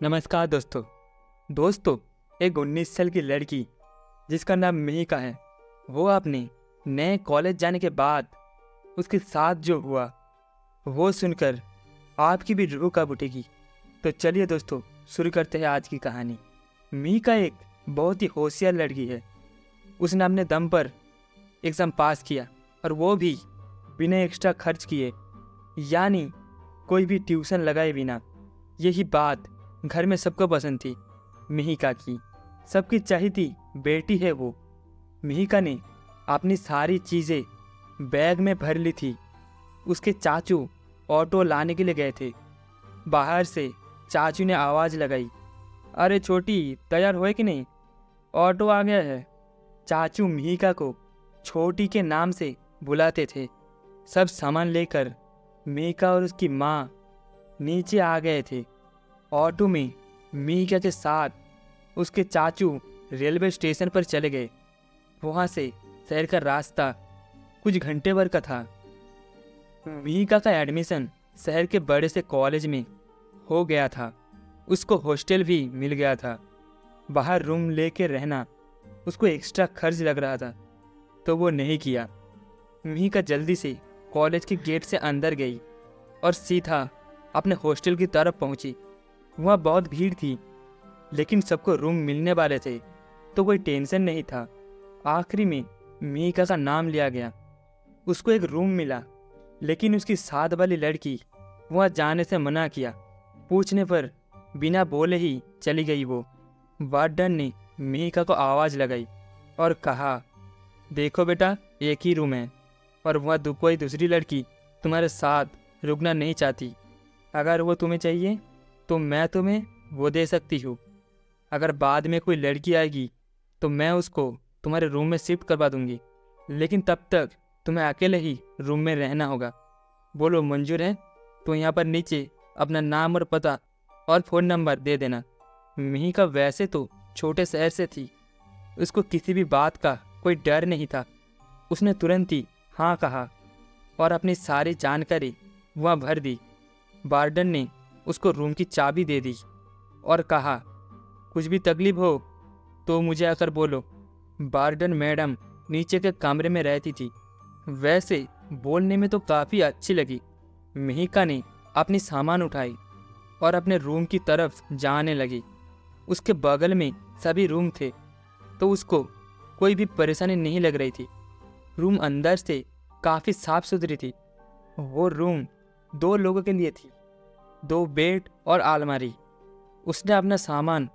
नमस्कार दोस्तों एक 19 साल की लड़की जिसका नाम मिहिका है, वो अपने नए कॉलेज जाने के बाद उसके साथ जो हुआ वो सुनकर आपकी भी रूह कांप उठेगी। तो चलिए दोस्तों, शुरू करते हैं आज की कहानी। मिहिका एक बहुत ही होशियार लड़की है। उसने अपने दम पर एग्ज़ाम पास किया, और वो भी बिना एक्स्ट्रा खर्च किए, यानी कोई भी ट्यूशन लगाए बिना। यही बात घर में सबको पसंद थी मिहिका की। सबकी चाहती बेटी है वो। मिहिका ने अपनी सारी चीज़ें बैग में भर ली थी। उसके चाचू ऑटो लाने के लिए गए थे। बाहर से चाचू ने आवाज़ लगाई, अरे छोटी, तैयार हुए कि नहीं, ऑटो आ गया है। चाचू मिहिका को छोटी के नाम से बुलाते थे। सब सामान लेकर मिहिका और उसकी माँ नीचे आ गए थे। ऑटो में मिहिका के साथ उसके चाचू रेलवे स्टेशन पर चले गए। वहाँ से शहर का रास्ता कुछ घंटे भर का था। मिहिका का एडमिशन शहर के बड़े से कॉलेज में हो गया था। उसको हॉस्टल भी मिल गया था। बाहर रूम लेके रहना उसको एक्स्ट्रा खर्च लग रहा था, तो वो नहीं किया। मिहिका जल्दी से कॉलेज के गेट से अंदर गई और सीधा अपने हॉस्टल की तरफ पहुंची। वहाँ बहुत भीड़ थी, लेकिन सबको रूम मिलने वाले थे, तो कोई टेंशन नहीं था। आखिरी में मिहिका का नाम लिया गया। उसको एक रूम मिला, लेकिन उसकी साथ वाली लड़की वहाँ जाने से मना किया। पूछने पर बिना बोले ही चली गई वो। वार्डन ने मिहिका को आवाज़ लगाई और कहा, देखो बेटा, एक ही रूम है, और वहाँ कोई दूसरी लड़की तुम्हारे साथ रुकना नहीं चाहती। अगर वो तुम्हें चाहिए तो मैं तुम्हें वो दे सकती हूँ। अगर बाद में कोई लड़की आएगी तो मैं उसको तुम्हारे रूम में शिफ्ट करवा दूंगी, लेकिन तब तक तुम्हें अकेले ही रूम में रहना होगा। बोलो मंजूर है? तो यहाँ पर नीचे अपना नाम और पता और फ़ोन नंबर दे देना। मिहिका वैसे तो छोटे शहर से थी, उसको किसी भी बात का कोई डर नहीं था। उसने तुरंत ही हाँ कहा और अपनी सारी जानकारी वहाँ भर दी। वार्डन ने उसको रूम की चाबी दे दी और कहा, कुछ भी तकलीफ हो तो मुझे आकर बोलो। वार्डन मैडम नीचे के कमरे में रहती थी। वैसे बोलने में तो काफ़ी अच्छी लगी। मिहिका ने अपनी सामान उठाई और अपने रूम की तरफ जाने लगी। उसके बगल में सभी रूम थे, तो उसको कोई भी परेशानी नहीं लग रही थी। रूम अंदर से काफ़ी साफ सुथरी थी। वो रूम 2 लोगों के लिए थी, 2 बेड और अलमारी। उसने अपना सामान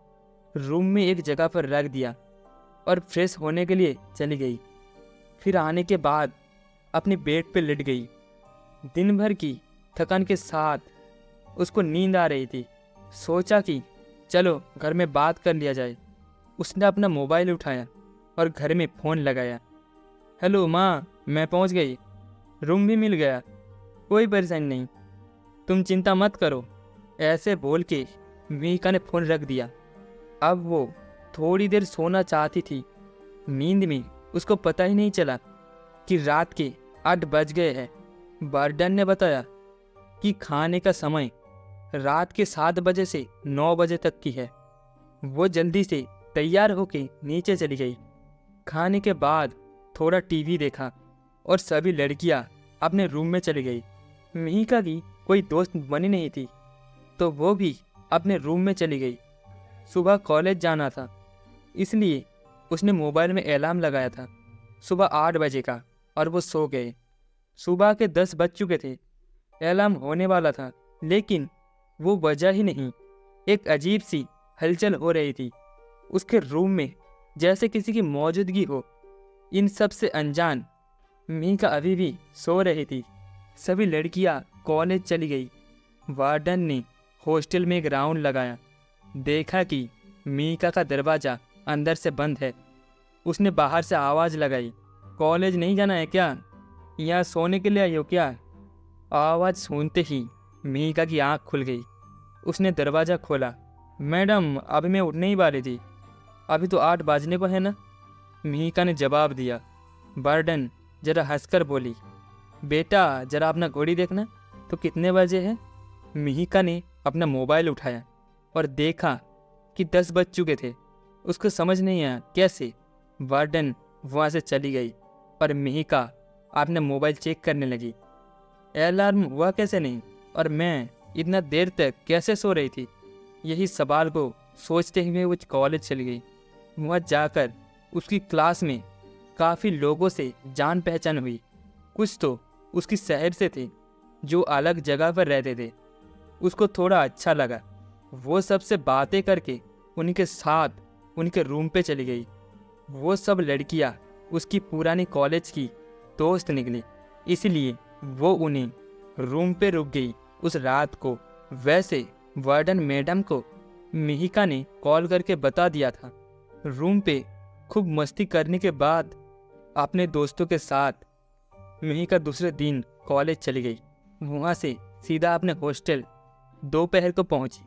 रूम में एक जगह पर रख दिया और फ्रेश होने के लिए चली गई। फिर आने के बाद अपनी बेड पर लेट गई। दिन भर की थकान के साथ उसको नींद आ रही थी। सोचा कि चलो घर में बात कर लिया जाए। उसने अपना मोबाइल उठाया और घर में फ़ोन लगाया। हेलो माँ, मैं पहुँच गई, रूम भी मिल गया, कोई परेशानी नहीं, तुम चिंता मत करो। ऐसे बोल के मिहिका ने फ़ोन रख दिया। अब वो थोड़ी देर सोना चाहती थी। नींद में उसको पता ही नहीं चला कि रात के 8 बज गए हैं। वार्डन ने बताया कि खाने का समय रात के 7 बजे से 9 बजे तक की है। वो जल्दी से तैयार होके नीचे चली गई। खाने के बाद थोड़ा टीवी देखा और सभी लड़कियां अपने रूम में चली गई। मिहिका की कोई दोस्त बनी नहीं थी, तो वो भी अपने रूम में चली गई। सुबह कॉलेज जाना था, इसलिए उसने मोबाइल में अलार्म लगाया था सुबह 8 बजे का, और वो सो गए। सुबह के 10 बज चुके थे। अलार्म होने वाला था, लेकिन वो बजा ही नहीं। एक अजीब सी हलचल हो रही थी उसके रूम में, जैसे किसी की मौजूदगी हो। इन सब से अनजान मिहिका अभी भी सो रही थी। सभी लड़कियां कॉलेज चली गई। वार्डन ने हॉस्टल में एक राउंड लगाया। देखा कि मिहिका का दरवाज़ा अंदर से बंद है। उसने बाहर से आवाज़ लगाई, कॉलेज नहीं जाना है क्या? यहाँ सोने के लिए आई हो क्या? आवाज़ सुनते ही मिहिका की आंख खुल गई। उसने दरवाज़ा खोला। मैडम, अभी मैं उठने ही वाली थी, अभी तो 8 बजने को है ना, मिहिका ने जवाब दिया। वार्डन जरा हंसकर बोली, बेटा जरा अपना घड़ी देखना तो कितने बजे हैं। मिहिका ने अपना मोबाइल उठाया और देखा कि 10 बज चुके थे। उसको समझ नहीं आया कैसे वार्डन वहाँ से चली गई और मिहिका अपने मोबाइल चेक करने लगी। अलार्म हुआ कैसे नहीं और मैं इतना देर तक कैसे सो रही थी, यही सवाल को सोचते हुए वो कॉलेज चली गई। वहाँ जाकर उसकी क्लास में काफ़ी लोगों से जान पहचान हुई। कुछ तो उसकी शहर से थे जो अलग जगह पर रहते थे। उसको थोड़ा अच्छा लगा। वो सबसे बातें करके उनके साथ उनके रूम पे चली गई। वो सब लड़कियां उसकी पुरानी कॉलेज की दोस्त निकली, इसलिए वो उन्हें रूम पे रुक गई उस रात को। वैसे वार्डन मैडम को मिहिका ने कॉल करके बता दिया था। रूम पे खूब मस्ती करने के बाद अपने दोस्तों के साथ मिहिका दूसरे दिन कॉलेज चली गई। वहाँ से सीधा अपने हॉस्टल दोपहर को पहुंची,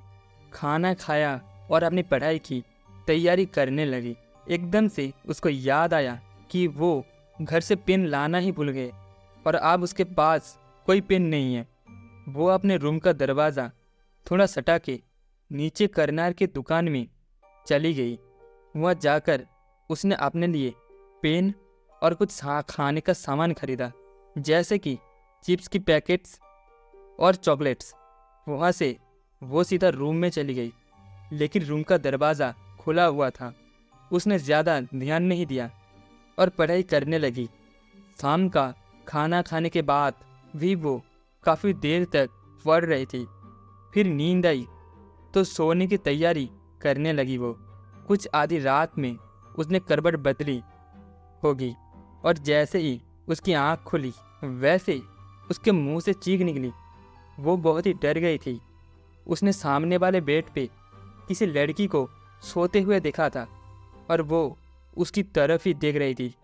खाना खाया और अपनी पढ़ाई की तैयारी करने लगी। एकदम से उसको याद आया कि वो घर से पेन लाना ही भूल गए और अब उसके पास कोई पेन नहीं है। वो अपने रूम का दरवाज़ा थोड़ा सटा के नीचे करनार की दुकान में चली गई। वहाँ जाकर उसने अपने लिए पेन और कुछ खाने का सामान खरीदा, जैसे कि चिप्स की पैकेट्स और चॉकलेट्स। वहाँ से वो सीधा रूम में चली गई, लेकिन रूम का दरवाज़ा खुला हुआ था। उसने ज़्यादा ध्यान नहीं दिया और पढ़ाई करने लगी। शाम का खाना खाने के बाद भी वो काफ़ी देर तक पढ़ रही थी। फिर नींद आई तो सोने की तैयारी करने लगी। वो कुछ आधी रात में उसने करवट बदली होगी और जैसे ही उसकी आँख खुली वैसे उसके मुंह से चीख निकली। वो बहुत ही डर गई थी। उसने सामने वाले बेड पे किसी लड़की को सोते हुए देखा था और वो उसकी तरफ ही देख रही थी।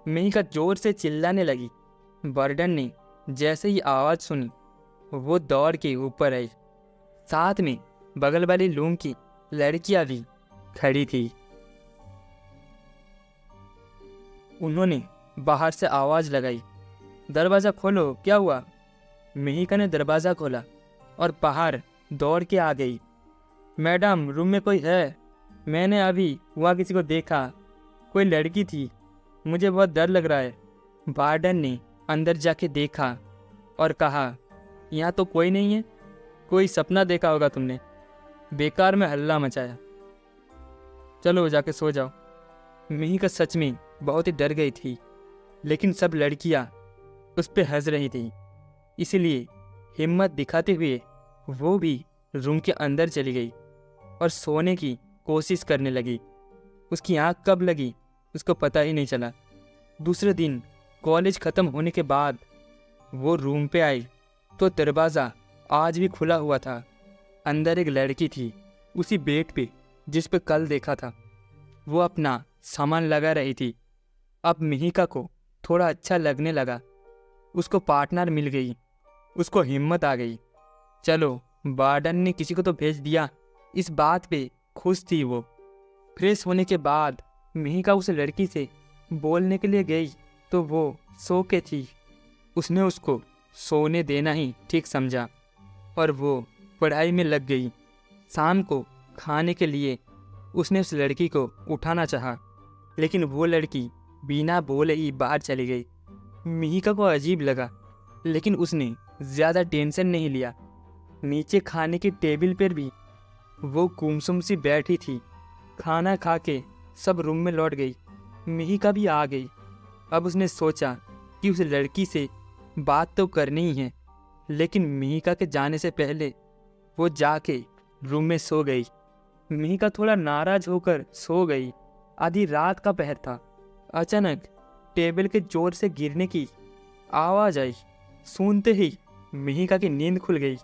मिहिका जोर से चिल्लाने लगी। वार्डन ने जैसे ही आवाज़ सुनी वो दौड़ के ऊपर आई। साथ में बगल वाली रूम की लड़कियां भी खड़ी थी। उन्होंने बाहर से आवाज़ लगाई, दरवाज़ा खोलो, क्या हुआ? मिहिका ने दरवाज़ा खोला और बाहर दौड़ के आ गई। मैडम, रूम में कोई है? मैंने अभी वहाँ किसी को देखा, कोई लड़की थी, मुझे बहुत डर लग रहा है। वार्डन ने अंदर जाके देखा और कहा, यहाँ तो कोई नहीं है, कोई सपना देखा होगा तुमने, बेकार में हल्ला मचाया, चलो जाके सो जाओ। मिहिका सच में बहुत ही डर गई थी, लेकिन सब लड़कियां उस पर हंस रही थी, इसलिए हिम्मत दिखाते हुए वो भी रूम के अंदर चली गई और सोने की कोशिश करने लगी। उसकी आँख कब लगी उसको पता ही नहीं चला। दूसरे दिन कॉलेज ख़त्म होने के बाद वो रूम पे आई तो दरवाज़ा आज भी खुला हुआ था। अंदर एक लड़की थी, उसी बेड पे जिस पे कल देखा था। वो अपना सामान लगा रही थी। अब मिहिका को थोड़ा अच्छा लगने लगा। उसको पार्टनर मिल गई, उसको हिम्मत आ गई। चलो, वार्डन ने किसी को तो भेज दिया, इस बात पे खुश थी वो। फ्रेश होने के बाद मिहिका उस लड़की से बोलने के लिए गई तो वो सो के थी। उसने उसको सोने देना ही ठीक समझा और वो पढ़ाई में लग गई। शाम को खाने के लिए उसने उस लड़की को उठाना चाहा, लेकिन वो लड़की बिना बोले ही बाहर चली गई। मिहिका को अजीब लगा, लेकिन उसने ज़्यादा टेंशन नहीं लिया। नीचे खाने की टेबल पर भी वो गुमसुम सी बैठी थी। खाना खा के सब रूम में लौट गई। मिहिका भी आ गई। अब उसने सोचा कि उस लड़की से बात तो करनी ही है, लेकिन मिहिका के जाने से पहले वो जाके रूम में सो गई। मिहिका थोड़ा नाराज होकर सो गई। आधी रात का पहर था। अचानक टेबल के जोर से गिरने की आवाज़ आई। सुनते ही मिहिका की नींद खुल गई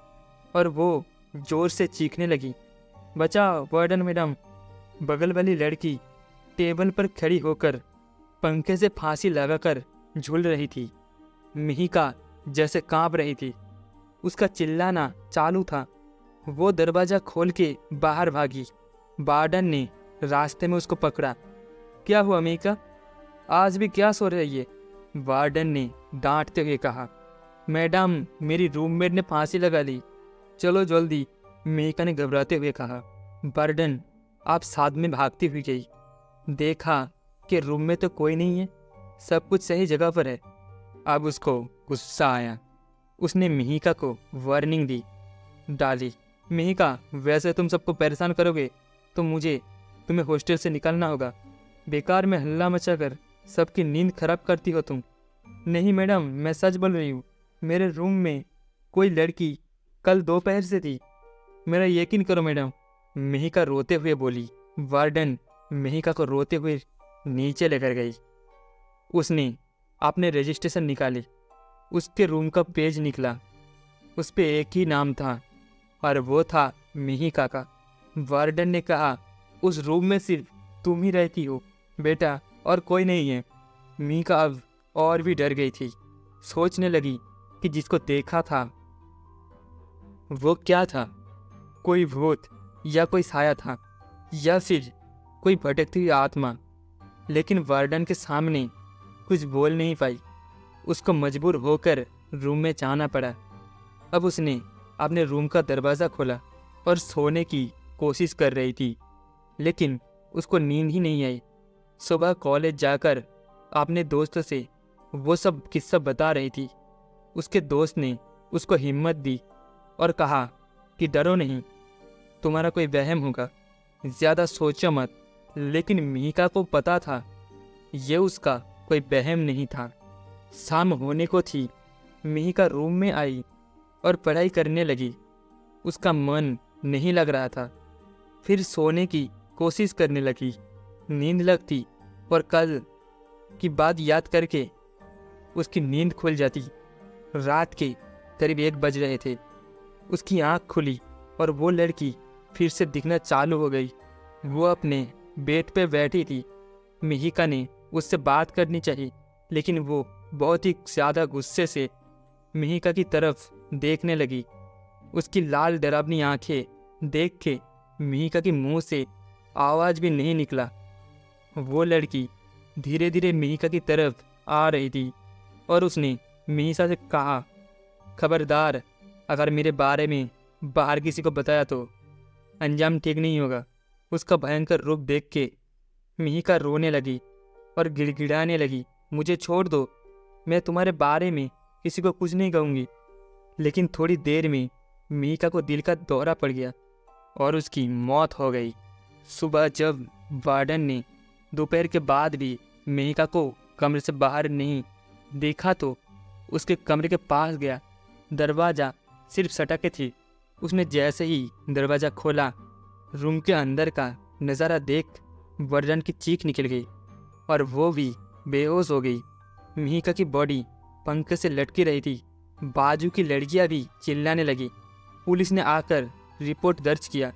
और वो जोर से चीखने लगी, बचाओ वार्डन मैडम। बगल वाली लड़की टेबल पर खड़ी होकर पंखे से फांसी लगाकर झूल रही थी। मिहिका जैसे कांप रही थी। उसका चिल्लाना चालू था। वो दरवाज़ा खोल के बाहर भागी। वार्डन ने रास्ते में उसको पकड़ा। क्या हुआ मिहिका, आज भी क्या सो रही है? वार्डन ने डांटते हुए कहा। मैडम, मेरी रूममेट ने फांसी लगा ली, चलो जल्दी, मिहिका ने घबराते हुए कहा। बर्डन आप साथ में भागती हुई गई। देखा कि रूम में तो कोई नहीं है, सब कुछ सही जगह पर है। अब उसको गुस्सा आया। उसने मिहिका को वार्निंग दी डाली, मिहिका वैसे तुम सबको परेशान करोगे तो तुम्हें हॉस्टल से निकलना होगा। बेकार में हल्ला मचाकर सबकी नींद खराब करती हो तुम। नहीं मैडम, मैं सच बोल रही हूँ। मेरे रूम में कोई लड़की कल दोपहर से थी, मेरा यकीन करो मैडम। मिहिका रोते हुए बोली। वार्डन मिहिका को रोते हुए नीचे लेकर गई। उसने अपने रजिस्ट्रेशन निकाले। उसके रूम का पेज निकला। उस पे एक ही नाम था और वो था मिहिका का। वार्डन ने कहा, उस रूम में सिर्फ तुम ही रहती हो बेटा, और कोई नहीं है। मिहिका अब और भी डर गई थी। सोचने लगी कि जिसको देखा था वो क्या था, कोई भूत या कोई साया था या फिर कोई भटकती हुई आत्मा। लेकिन वार्डन के सामने कुछ बोल नहीं पाई। उसको मजबूर होकर रूम में जाना पड़ा। अब उसने अपने रूम का दरवाज़ा खोला और सोने की कोशिश कर रही थी, लेकिन उसको नींद ही नहीं आई। सुबह कॉलेज जाकर अपने दोस्त से वो सब किस्सा बता रही थी। उसके दोस्त ने उसको हिम्मत दी और कहा कि डरो नहीं, तुम्हारा कोई वहम होगा, ज़्यादा सोचो मत। लेकिन मिहिका को पता था ये उसका कोई वहम नहीं था। शाम होने को थी। मिहिका रूम में आई और पढ़ाई करने लगी। उसका मन नहीं लग रहा था। फिर सोने की कोशिश करने लगी। नींद लगती और कल की बात याद करके उसकी नींद खुल जाती। रात के करीब 1 बज रहे थे। उसकी आंख खुली और वो लड़की फिर से दिखना चालू हो गई। वो अपने बेड पे बैठी थी। मिहिका ने उससे बात करनी चाहिए, लेकिन वो बहुत ही ज़्यादा गुस्से से मिहिका की तरफ देखने लगी। उसकी लाल डरावनी आंखें देख के मिहिका के मुंह से आवाज़ भी नहीं निकला। वो लड़की धीरे धीरे मिहिका की तरफ आ रही थी और उसने मिहिका से कहा, खबरदार, अगर मेरे बारे में बाहर किसी को बताया तो अंजाम ठीक नहीं होगा। उसका भयंकर रूप देख के मिहिका रोने लगी और गिड़गिड़ाने लगी, मुझे छोड़ दो, मैं तुम्हारे बारे में किसी को कुछ नहीं कहूँगी। लेकिन थोड़ी देर में मिहिका को दिल का दौरा पड़ गया और उसकी मौत हो गई। सुबह जब वार्डन ने दोपहर के बाद भी मिहिका को कमरे से बाहर नहीं देखा तो उसके कमरे के पास गया। दरवाज़ा सिर्फ सटके थी। उसने जैसे ही दरवाज़ा खोला, रूम के अंदर का नज़ारा देख वार्डन की चीख निकल गई और वो भी बेहोश हो गई। मिहिका की बॉडी पंखे से लटकी रही थी। बाजू की लड़कियां भी चिल्लाने लगी। पुलिस ने आकर रिपोर्ट दर्ज किया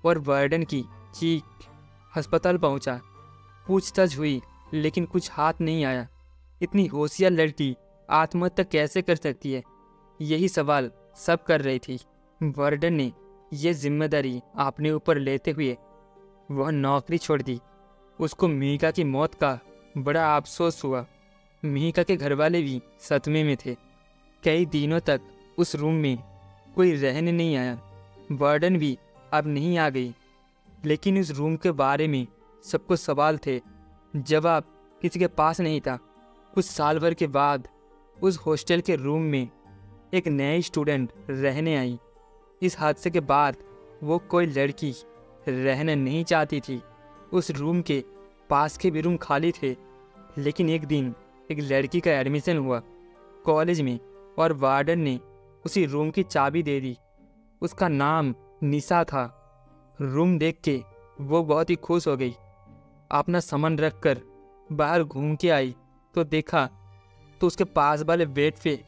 और वार्डन की चीख अस्पताल पहुंचा। पूछताछ हुई, लेकिन कुछ हाथ नहीं आया। इतनी होशियार लड़की आत्महत्या कैसे कर सकती है, यही सवाल सब कर रही थी। वार्डन ने यह जिम्मेदारी अपने ऊपर लेते हुए वह नौकरी छोड़ दी। उसको मिहिका की मौत का बड़ा अफसोस हुआ। मिहिका के घरवाले भी सदमे में थे। कई दिनों तक उस रूम में कोई रहने नहीं आया। वार्डन भी अब नहीं आ गई, लेकिन उस रूम के बारे में सबको सवाल थे। जवाब किसी के पास नहीं था। कुछ साल भर के बाद उस हॉस्टल के रूम में एक नई स्टूडेंट रहने आई। इस हादसे के बाद वो कोई लड़की रहना नहीं चाहती थी। उस रूम के पास के भी रूम खाली थे। लेकिन एक दिन एक लड़की का एडमिशन हुआ कॉलेज में और वार्डन ने उसी रूम की चाबी दे दी। उसका नाम निशा था। रूम देख के वो बहुत ही खुश हो गई। अपना सामान रख कर बाहर घूम के आई तो देखा तो उसके पास वाले बेड पे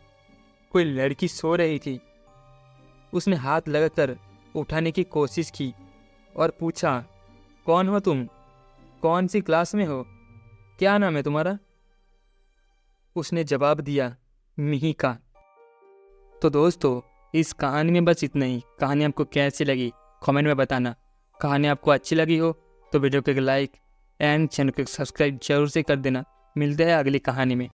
कोई लड़की सो रही थी। उसने हाथ लगाकर उठाने की कोशिश की और पूछा, कौन हो तुम, कौन सी क्लास में हो, क्या नाम है तुम्हारा? उसने जवाब दिया, मिहिका। तो दोस्तों, इस कहानी में बस इतना ही। कहानी आपको कैसी लगी कमेंट में बताना। कहानी आपको अच्छी लगी हो तो वीडियो को एक लाइक एंड चैनल को सब्सक्राइब जरूर से कर देना। मिलते हैं अगली कहानी में।